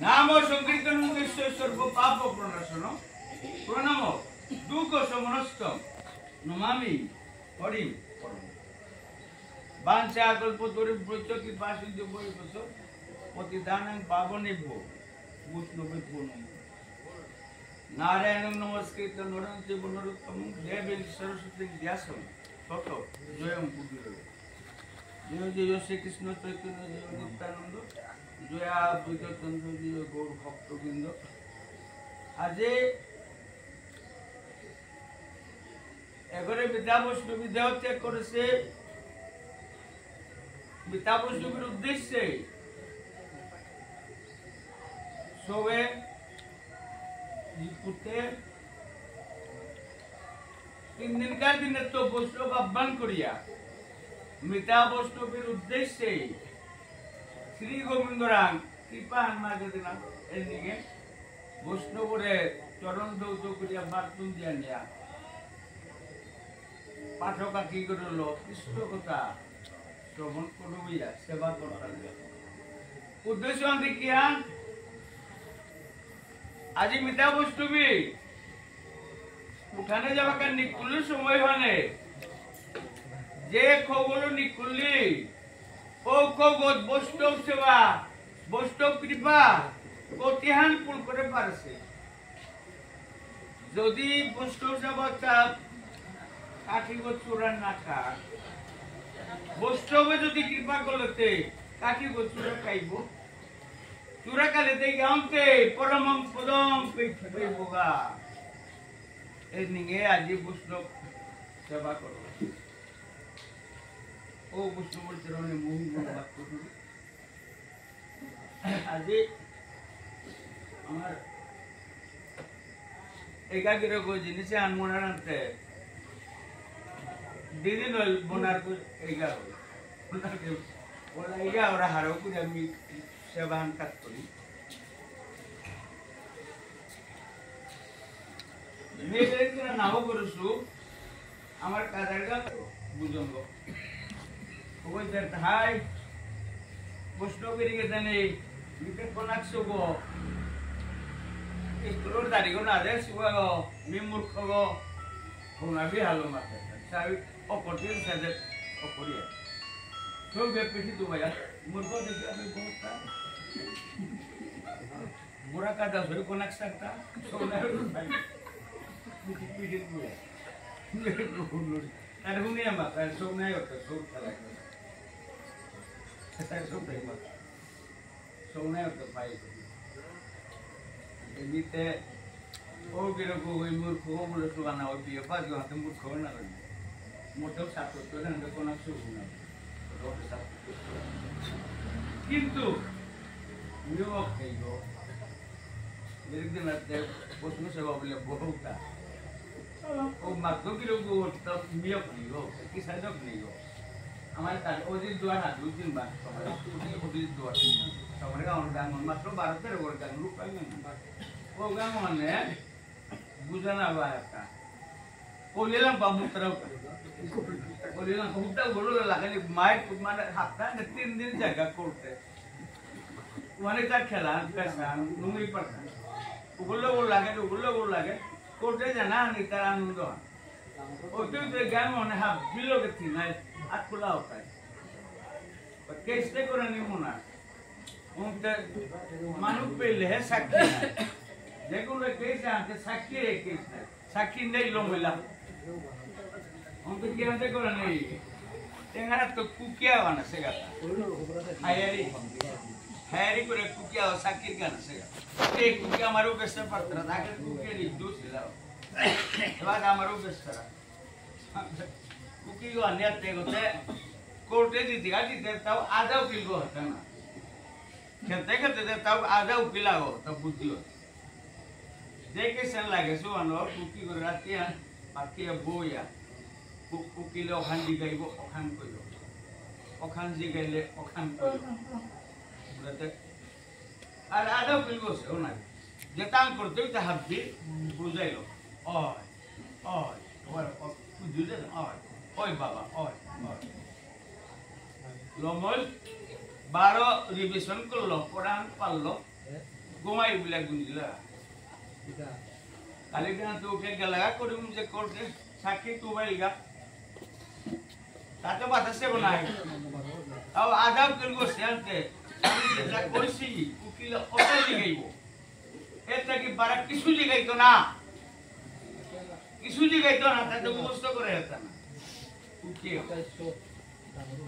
नाम संकीर्तन सर्व पाप प्रणाशन प्रणाम दुख समनस्तम नमामि हरिं वांछा कल्पतरुभ्यश्च कृपासिन्धुभ्यो पतितानां पावनेभ्यो वैष्णवेभ्यो नमः। नारायणं नमस्कृत्य नरं चैव नरोत्तमं देवीं सरस्वतीं व्यासं ततो जयमुदीरये। जय जय श्री कृष्ण चैतन्य जय नित्यानंद जय चंद्र जय गौर भक्तबृंद। आज एगरे विद्या वैष्णवी देह त्याग करेছে विद्या वैष्णवीर उद्देश्य সবে পুতে 3 দিনকার দিনে তো বৈষ্ণব আহ্বান করিয়া মিতা বৈষ্ণবের উদ্দেশ্যে শ্রী গোবিন্দরাং কৃপা আনমাকে দিলাম এর দিকে বৈষ্ণবরে চরণ দৌত করিয়া বার্তুন দিয়া নিয়া পাঠকা কি করল কৃষ্ণ কথা শ্রবণ করবিয়া সেবা করতাম। উদ্দেশ্য দেখিয়া আজি মিতা বৈষ্ণবী উঠানে যাওয়াকে নিকুলের সময় হয় যে খবর নিকুলি ও খবর বৈষ্ণব সেবা বৈষ্ণব কৃপা কতিহান পুল করে পারছে। যদি বৈষ্ণব সেবা চাপ কাঠি গোচুরা না খাক বৈষ্ণবে যদি কৃপা করলেতে কাঠি গোচুরা খাইব চূড়া কালেতে গাঁতে পরমং পদম পেইবগা এই নিয়ে আজি বৈষ্ণব সেবা করব। ও বৈষ্ণবের চরণে মোহি ধন্যবাদ করি। আজি আমার একাকির জিনিসে আনমোনার আনতে দিদি নল বোনার এগা ওরা ইয়া ওরা হারো করে আমি সেবাহান কাজ করি। মেয়েদের নাও করছু আমার কাজার গা বুঝঙ্গ ওই যে ধাই বৈষ্ণবের জানে মিতে কোনাকছো গো ইস্ত্রোর দাড়িগো না দে সুগো মি মূর্খ গো কোনাবি হালো মাতে সাই অপরটির সাথে অপরিয়া সব বেপেছি তো ভাইয়া মূর্খ দেখে আমি বহুত বুড়া কাদা সই কোনাক সাকতা সোনা ভাই পিটির বুড়া আর হুনি আমা সোনা হতো সব খেলা এটা সব দেখবা সোনা হতো ভাই এমনিতে ও কিরকম ওই মূর্খ বলে শোনা ওই বিয়ে পাঁচ হাতে মূর্খ না মোটেও ছাত্র তো না কোনো শুভ না কিন্তু নিয়োগ খাইব একদিন রাতে প্রশ্ন সেবা বলে বহুটা ও মাত্র কিরকম নিয়োগ নিব কি সাইডক নিব আমার তার অজিত দুয়ার হাত 2-3 বার অজিত দুয়ার সবার গান গান মাত্র 12-13 করে গান রূপ পাই না ও গান মানে বুঝানা বা একটা ওলেলাম বামুত্রাও ওলেলাম হুটা বড় লাগালি মাইক মানে হাতটা 3 দিন জায়গা করতে মানে তার খেলা পেশা নুঙ্গি পড়তা ওগুলো লাগে করতে জানা নি তার আনন্দ ও তুই তো গান মনে হাফ বিলোকে থি না আটকুলা হতা কেসতে করে নিমুনা উনতে মানুষ পেলে হে সাক্ষী যেগুলো কেস আনতে সাক্ষী রে কেস না সাক্ষী নেই লমলা उनको क्या होते करो नहीं तेंगारा तो कुकिया वाना सेगा हैरी को रे कुकिया और साकिर का ना सेगा एक कुकिया हमारे बेस्ट पड़ता था कि कुकिया नहीं दूध लाओ बाद हमारे बेस्ट था कुकी को अन्य तेग होते कोर्टे दी थी तब आधा उकिल को होता ना खेलते तब आधा उकिला हो तब बुद्धि हो देखे सन लगे सो अनो कुकी को राती है आती है बोया উকিলে ওখান জিগাইব ওখান কইল ওখান জিগাইলে ওখান কইল আর আদা উকিল বসে ও না যেতাম করতে তা হাবি বুঝাইল ওই ওই ওই বুঝলে ওই ওই বাবা ওই লমল 12 রিভিশন করলো কোরআন পারলো গোমাই বিলা গুঞ্জিলা কালি দিন তো উঠে গেলা করি যে করতে সাক্ষী তো বাইলগা তাতে বাতাসে নাই আও আদাব করব সেলতে যা কইছি উকিল ওটাই লিগাইব এটা কি বারা কিছু লিগাইতো না কিছু লিগাইতো না তাতে মুখস্থ করে হেতা না উকিল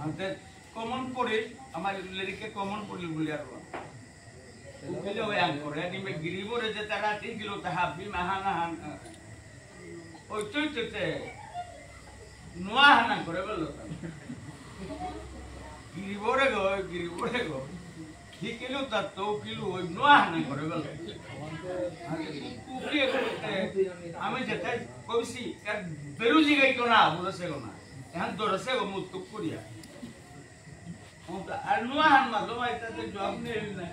আমাদের কমন পড়ে আমার লিরিকে কমন পড়লি বলি আর উকিল ওই আন করে নিমে গিরিবরে যে তারা তিগিলো তাহা বিমাহানা ওই চৈততে নোয়া হানা করে বললো গিরিবরে গো হিকিলো তার তো কিলো ওই নোয়া হানা করে বললো আমি যেটা কইছি এর বেরুজি গাইতো না বলেছে গো না এখন দৌড়েছে গো মুখ টুক করিয়া আর নোয়া হান মারলো এটাতে জবাব নেই নাই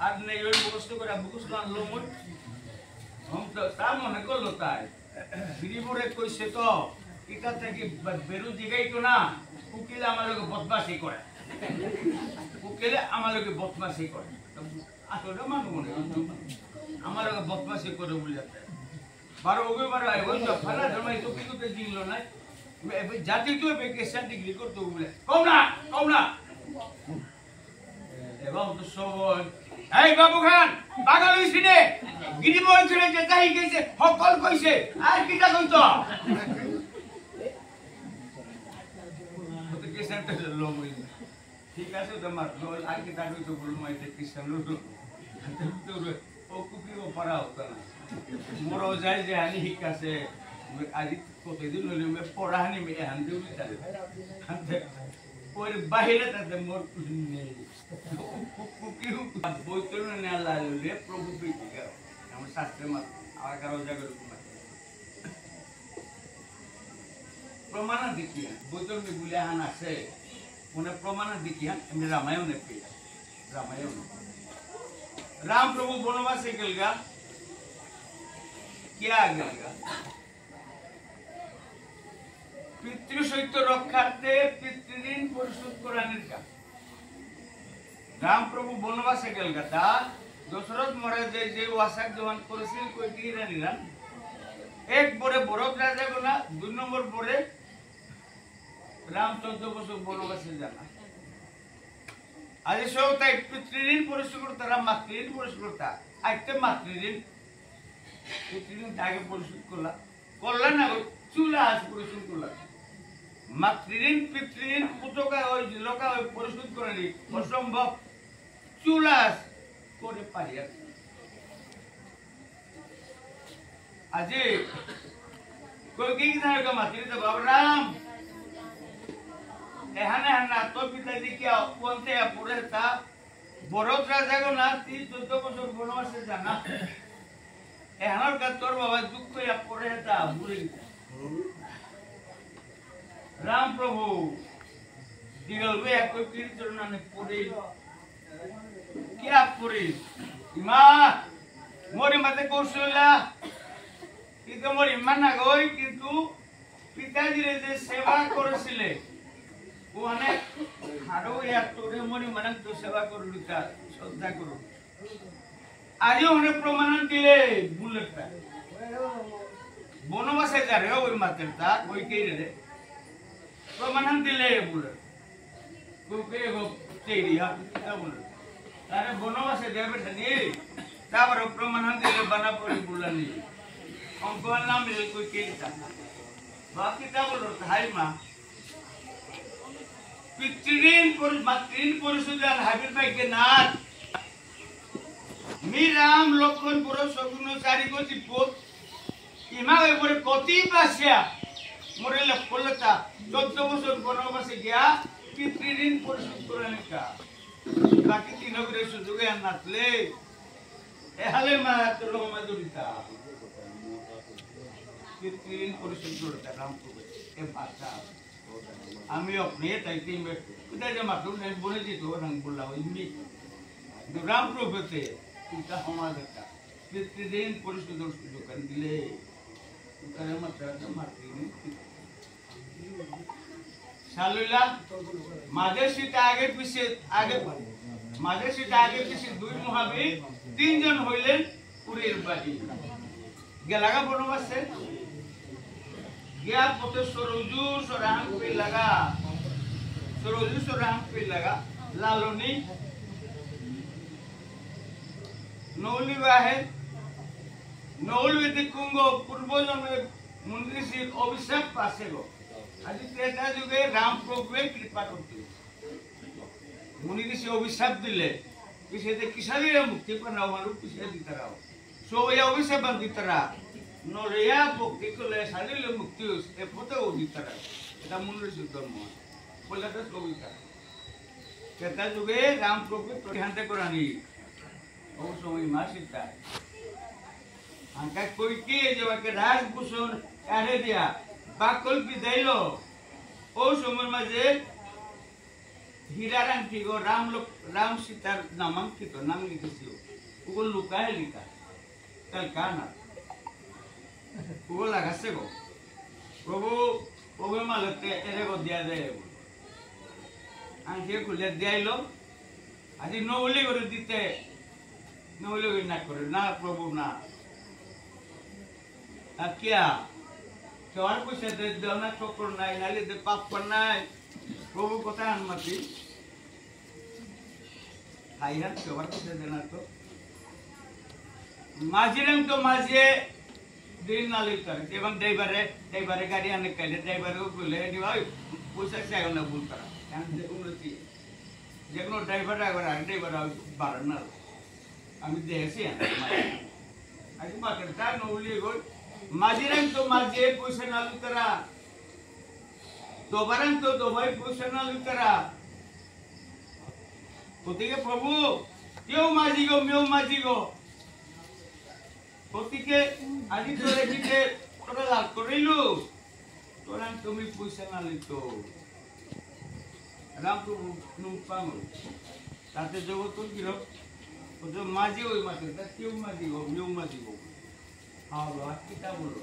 আর নেই ওই মুখস্থ করে মুখস্থ আনলো মুখ তা মনে করলো তাই গিরিবরে কইছে তো এটা থেকে বেরুজি গাইতো না উকিল আমার লোক বদমাশি করে উকিলে আমার লোক বদমাশি করে আসলে মানুষ মনে আমার লোক বদমাশি করে বলে বারো ওবে বারো ওই তো ফালা ধর্মাই তো কিছুতে দিল না জাতি তো ভেকেশন ডিগ্রি করতে বলে কম না এবং তো সব এই বাবু খান পাগল হইছি নে গিরিবর ছেড়ে যে তাই কইছে সকল কইছে আর কিটা কইতো তো কেসেন তো লোক ঠিক আছে তোমার লোল আর কিটা কইতো বলমু এটা কিসেন লোক ও কুপি ও পারা হতো না মোরও যায় যে হানি ঠিক আছে আজি কতদিন হইলো মে পড়া হানি মে হান দিউ তালে ওর বাহিরে তাতে মোর নেই কুপি বইতো না লালে প্রভু পিটি গাও আমার শাস্ত্রে মত আর কারো জায়গা প্রমাণ দেখিয়া বইতো মে গুলে হান আছে উনি প্রমাণ দেখিয়া আমি রামায়ণে পেয়ে রামায়ণ राम प्रभु वनवास से गलगा क्या गलगा पितृ सहित रक्षार्थे पितृऋण परिशोध कराने का राम प्रभु वनवास से गलगा ता दशरथ महाराज जे वासक जवान करेছিল কই কি রানিরান এক বরে বড় রাজা গোনা দুই নম্বর বরে রাম 14 বছর বনবাসে জানা आज सो ताई पितृऋण परिशोध करता राम मातृऋण परिशोध करता आइते मातृऋण पितृऋण आगे परिशोध करला करला ना चूला आज परिशोध करला मातृऋण पितृऋण पुतोका ওই লোকা ওই পরিশোধ করেনি অসম্ভব চুলা করে পারিয়া আজি কই কি না মাতৃঋণ তো বাবরাম এখানে না তো পিতাজি কি কোনতে পড়ে তা বড় রাজা গো না 14 বছর বনবাসে জানা এখানের কা তোর বাবা দুঃখ ইয়া পড়ে তা ভুলে রাম প্রভু দিগল বে কই কীর্তন না পড়ে কি আপ পড়ে ইমা মোরে মাতে কৌশলা কি তো মোর ইমান না গই কিন্তু পিতাজির যে সেবা করেছিলে ওনে হারো ইয়া তোরে মনি মানক তো সেবা করুতা শ্রদ্ধা করু আজ ওনে প্রমাণ দিলে বুলেটটা বনবাসে যারে ওই মাতেরটা ওই কেইরে রে প্রমাণ দিলে বুলেট কোকে গো তেরিয়া তা বুলেট আরে বনবাসে যাবে নি তারপর প্রমাণ দিলে বানা পড়ি বুলানি অঙ্কন নাম মিলে কই কেইটা বাকি তা বলো হাই মা पितृऋण मातृऋण परिशोधन हाबिल भाई के नाथ मी राम लक्ष्मण पुरो सगुणचारी को चिपोत इमा वे मोरे कति बासिया मोरे लखलता 14 বছর বনবাসে গিয়া पितृऋण परिशोध करने का बाकी तीनों के सुजुगे नातले ए हाले मा तो मा दुरिता पितृऋण परिशोध करता राम को ए भाषा আমি अपने তাইতে কোথায় যে মাত্র নেই বলে দিত রং বললা ওই মি রাম প্রভুতে এটা সমাজ একটা প্রতিদিন পরিশোধ দোকান দিলে তারে মাত্রা মাত্রিনি সালুলা মাঝে সিটা আগে পিছে আগে মাঝে সেটা আগে পিছিয়ে দুই মহাবীর তিনজন হইলেন পুরীর বাড়ি গেলাগা বনবাসে गया पोते सरोजू सोरांग पे लगा लालोनी नौली वाहे नौली दिकुंगो पूर्व जन्मे मुंडी से अभिशाप पासे गो आज त्रेता जुगे राम प्रभुए कृपा करते मुनि से अभिशाप दिले किसे ते किसाली मुक्ति पर ना मालूम किसे दिता रहो सो ये अभिशाप दिता रहा नोरिया भक्ति को ले साली ले मुक्ति ए फोटो दिता रहा এটা মুন্ডি ধর্ম বলতে কবিতা কেতা যুগে রাম প্রভু প্রতিহান্তে করানি ও সময় মাসিতা আঙ্কা কই কি যে বাকে রাজভূষণ কাড়ে দিয়া বাকল বিদাইলো ও সময় মাঝে হীরারাঙ্কি গো রাম সীতার নামাঙ্কিত নাম লিখেছিল ওগুলো লুকায় লিখা তাই কানা ওগুলো লাগাছে গো প্রভু প্রভু মালতে এরে গো দিয়া দেয় আঙ্কে খুলে দিয়াইলো আজি নৌলি করে দিতে নৌলি না করে না প্রভু না क्या केवल कुछ दे देना चोकर नहीं नाले दे पाप करना है प्रभु को तान मती हाई है केवल कुछ देना तो माजिरंग तो माजे दिन नाले कर एवं ड्राइवर गाड़ी आने के लिए ड्राइवर को बोले नहीं भाई पैसा चाहिए ना बोल करा यार देखो मुझे जेकनो ड्राइवर बारह ना अभी देसी है आज बात करता नौली गोल माजिरंग तो माजे पैसा ना लुतरा दोबारंग तो दोबाई पैसा ना लुतरा होती के प्रभु क्यों माजी गो होती के आदि तो लेकिन के थोड़ा लाल करेलु तोरां तुम्ही पैसा ना लितो राम प्रभु नुपांगो ताते जगत तो गिरो तो माजी होई माते ता क्यों माजी गो हाँ बात किता बोलो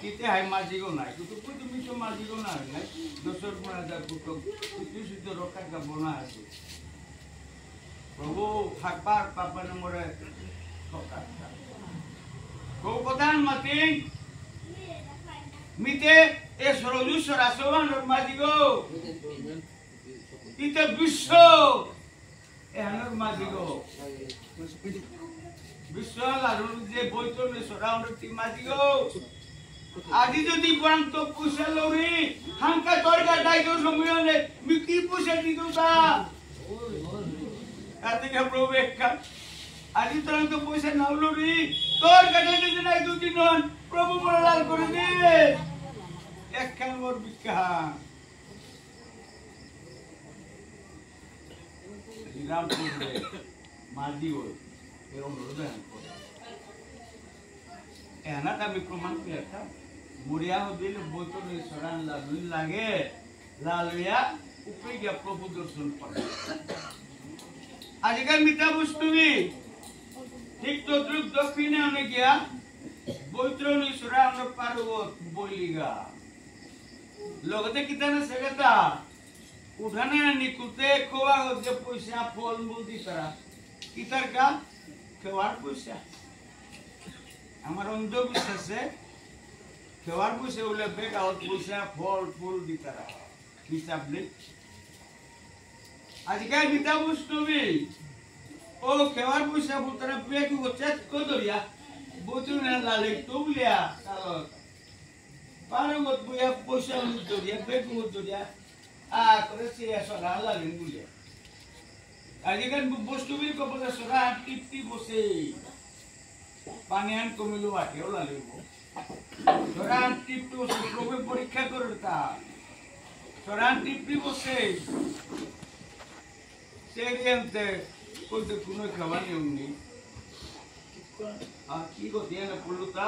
किते हाय माजी को ना तो कुछ भी तो माजी को ना है दोसर बना जा कुछ तो रोका का बना है प्रभु फाकपार पापा ने मोरे ठोका को प्रधान मती मिते ए सरोजुश्वर आसवान माजी को किते विश्व ए हनर माजी को विश्वालारुन जे बोइतो ने सराउंड टीमाजी गो आदि जदि बरं तो पुसे लौरी हांका तोरगा डाइगो समयले मिकी पुसे दिदुता आते के प्रभु एक आदि तरह तो पुसे नाउलोरी तोर गडे दिदि नाइ दुति नन प्रभु मोरलाल करे दे एक खान मोर बिका राम प्रभु माजी हो एना तभी प्रमाण किया था मुरिया हो दिल बोतो ने सरान लागे लालिया ऊपर गया प्रभु दर्शन पर आजकल मिता बुस्तुवी ठीक तो द्रुप दक्षिणे होने गया बोतो ने सरान पार्वत बोलिगा लोगते कितना सेगता उठाने निकुते खोवा जे पैसा फल मूल दी तरह कितर का केवार पैसा हमारा अंधो विश्वास है केवार पैसे उले बेगा और पैसा फल फूल दिता रहा हिसाब ले आज क्या बिता बुस्तु भी ओ केवार पैसा बुतरा बेग को चेक को दोरिया बुतु ने लाले तो लिया चलो पारो को बुया पैसा दोरिया बेग को दोरिया आ करे से ऐसा लाला लिंगुलिया आजकल बस्तुबीर को बोले सरा टिप्पी बसे पानियान को मिलो आके ओला लेबो सरा टिप्पी बसे प्रभु परीक्षा करता सरा टिप्पी बसे सेरियंते कोई तो कुनो खवानी होंगी आ की को देना पुलुता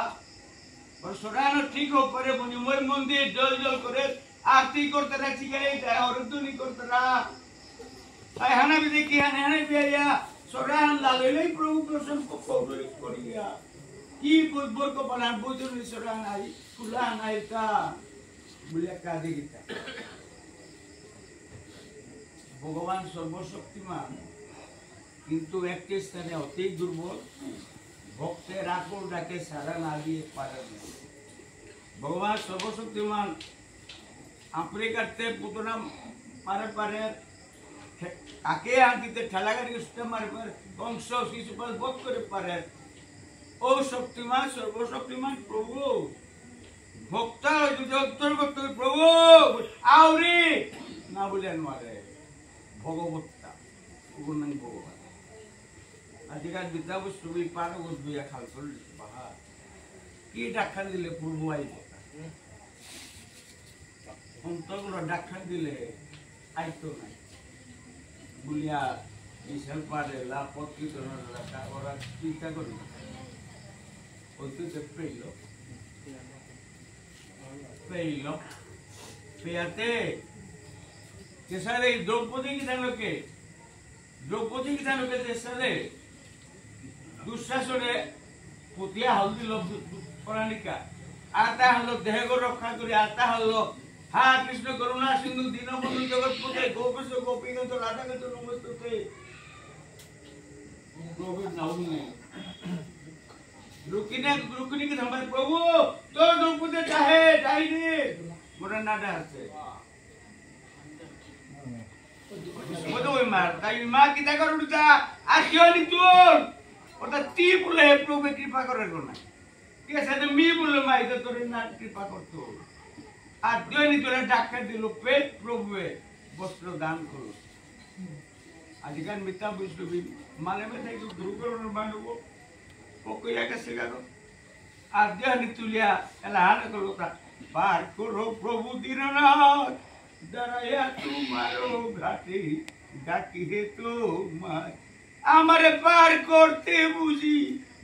और सरा न ठीक हो परे बनी मोय मंदिर जल करे आरती करते रहा चिगले और दुनी करते रहा आई हना भी देखी हने भी आया सोरान लाले ले प्रभु प्रसन्न को कोबरे कर गया की बोल को बना बोझ ने सोरान आई फुलान आई का बुलिया का दे गीता ভগবান সর্বশক্তিমান, কিন্তু একটি স্থানে অতি দুর্বল, ভক্তের আকুল ডাকে সাড়া না দিয়ে পারে না। ভগবান সর্বশক্তিমান আপনি কাটতে পুতনা পারে পারে কাকে হাতিতে ঠেলা গাড়ি মারবার বংশ শিশুপাল বোধ করে পারে। ও শক্তিমান সর্বশক্তিমান প্রভু, ভক্তা যদি অন্তর করতে প্রভু আউরি না বলেন মারে ভগবত্তা গুণান ভগবান। আজকাল বিদ্যাবস্তু পার বসবিয়া খাল চল্লিশ পাহাড় কি ডাক্তার দিলে পূর্ব আইব অন্তগুলো ডাক্তার দিলে আইতো নাই বলিয়া বিশাল পারে লাপত কীর্তনের ওরা চিন্তা করি ওইতে পেইল পেইল পেয়াতে কেসারে দ্রৌপদী কি জানোকে দ্রৌপদী কি জানোকে দেশালে দুঃশাসনে পুতিয়া হলদি লোক পরাণিকা আতা হলো দেহ রক্ষা করি আতা হলো হা কৃষ্ণ করুণা সিন্ধু দীনবন্ধু জগৎপতে গোপেশ গোপীগঞ্জ রাধাগঞ্জ নমস্তে গোবিন্দ নাম নেই रुकने के हमारे प्रभु तो द्रौपदी चाहे चाहिए मोरा नाडा আছে बोलो मार তাই মা কি তা করু তা আসিও নি তোর ওটা তি বলে প্রভু কৃপা করে না কে সাথে মি বলে মাই তো তোর না কৃপা করতো আর দিও নি তোরা ডাক্তার দিল পেট প্রভুয়ে বস্ত্র দান করো আজকাল মিতা বৈষ্ণবী মানে থেকে দুর্গণ বানবো পকইয়া গেছে গেল আর দেহানি তুলিয়া এলা হাল করলো পার করো প্রভু দীননাথ দাঁড়াইয়া তোমারও ঘাটে ডাকি হে তোমার আমারে পার করতে বুঝি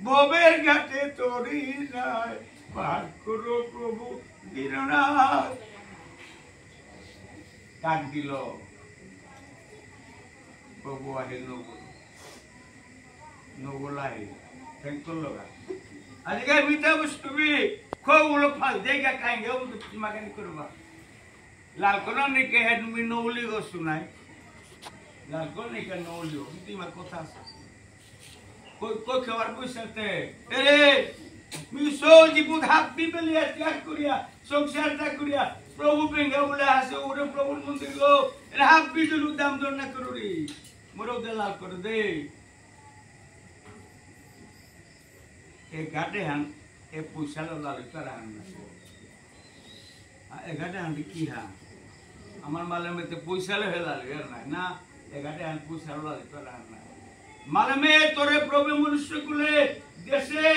ভবের ঘাটে তোরি নাই পার করো প্রভু দীননাথ ডাক দিল প্রভু আহিল নগল আহিল আজকে মিঠা বস্তু খুব ফাল জায়গা খাইগে মাগানি করবা লালকন নিকে হেড মি নৌলি গছু নাই লালকন নিকে নৌলি কিন্তু মা কথা আছে কই কই খাবার পয়সাতে এরে মি সো জীবন হাপি বেলিয়া ত্যাগ করিয়া সংসার ত্যাগ করিয়া প্রভু পেঙ্গা বলে আসে ওরে প্রভুর মন্দির গো এর হাপি দিলু দাম দর না করুরি মোরও লাল করে দে ঘাটে হান এ পয়সা লালিতার হান এ ঘাটে হান কি হান আমার মালমে পয়সা হে লালি নাই না এ ঘাটে হান পয়সা লালিতার হান না মালমে তোরে প্রভু মনুষ্যকুলে দেশে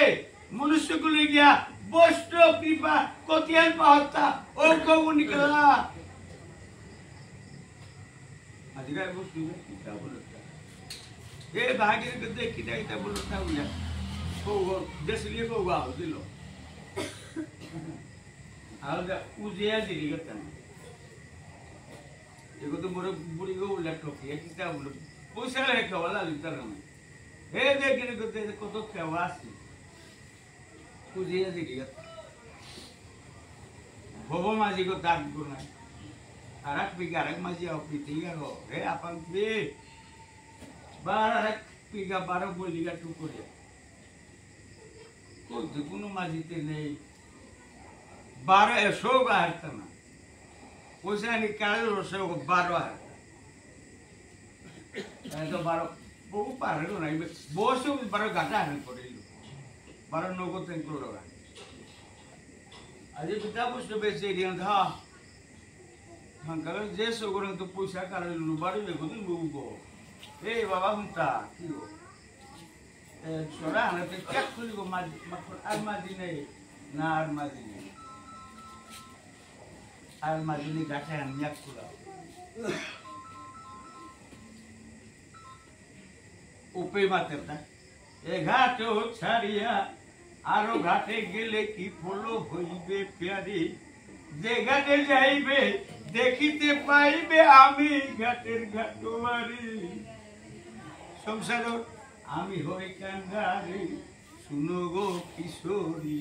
মনুষ্যকুলে গিয়া বস্ত্র কৃপা কতিয়ান পাহতা ও কবু নিকলা আজকাল বস্তু কিতা বলতা এ ভাগির গদে কিতা কিতা বলতা উয়া দেশলিয়ে কৌবা দিল আলাদা উজিয়া দিলি গতান এগো তো মোরে বুড়ি গো উল্লা ঠকিয়ে কিতা বলে পয়সা রে খাওয়ালা লিটার না হে দেখে গতে কত খাওয়া আছে উজিয়া দিলি গতা ভব মাঝি গো দাগ গো না আরেক বিঘা আরেক মাঝি অপিতি গো হে আপন পে বার আরেক বিঘা 12 বলিগা টুকরে কোনো মাঝিতে নেই 1200 হারতা না পয়সা নিকালে রসে 12 হারতা তো 12 বহু পারলো না বসে 12 ঘাটা হারে পড়িল 12 নগদ তেল লগা আজ পিতা বসে বেশি রিয়ান ধা হাঙ্কালে যে সগরে তো পয়সা কালে লুবাড়ি বেগুন লুবো এ বাবা হুঁতা কি গো Soalnya anak kecil kulit gua armadine, na armadine gak yang nyak pula. Upe mater na, ঘাট ছাড়িয়া আরো ঘাটে গেলে কি ফলো হইবে প্যারি যে ঘাটে যাইবে দেখিতে পাইবে আমি ঘাটের ঘাটবাড়ি সংসার আমি হই কাঙ্গারি শুনো গো কিশোরী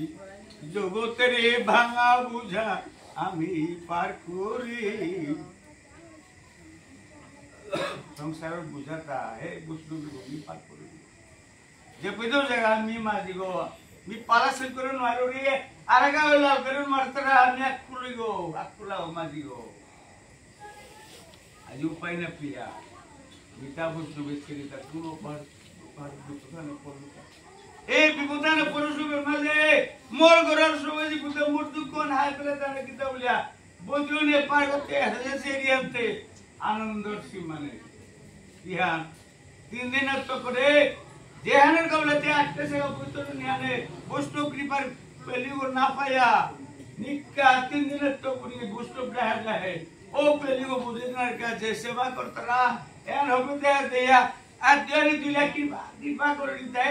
জগতের ভাঙা বুঝা আমি পার করি সংসারের বুঝাটা হে বুঝলু মি পার করে দিব যে পেదో জায়গা মি মারি গো মি পালাসিল করে মারো রে আরেগা লাল করে মারতরা আমি আকুলি গো আকুলা মারি গো আজ উপায় না প্রিয়া মিতা বুঝলু বেশি তা কোনো পার বিপদানে পড়লো এই বিপদানে পড়ুসবের মাঝে মোর ঘরের সবাই বিপদে মোর দুঃখ হাই পেলে তারা কিতা বলিয়া বজুনে পার করতে হেসে এরিয়াতে আনন্দর সীমানে ইহা 3 দিনের তো করে যেহানের কবলাতে আটকে সে পবিত্র নিয়ানে বৈষ্ণব কৃপার পেলিও না পায়া নিকা 3 দিনের তো করে বৈষ্ণব রাহে রাহে ও পেলিও বুঝিনার কাছে সেবা করতরা এন হবে দেয়া আর দেরি দিলা কৃপা করে দিতে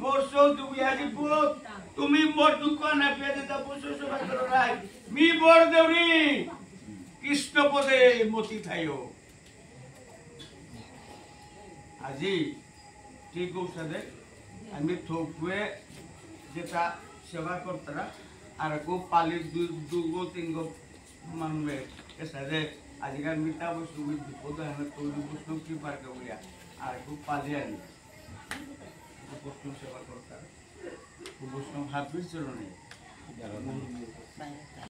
মোর সৌ তুমি আজি বহুত তুমি মোর দুঃখ না পেয়ে দিতা বৈষ্ণব সেবা করো রাই মি বর দেউরি কৃষ্ণ পদে মতি থাইও আজি ঠিক ঔষধে আমি থোকুয়ে যেটা সেবা করতারা আর গো পালি দুগো তিনগো মানবে এসাদে আজিকাল মিতা বস্তু বিপদ হয় তৈরি বস্তু কি পারকে বলিয়া আর গো পালি আনি বস্তু সেবা করতারা বস্তু ভাবির জন্য নেই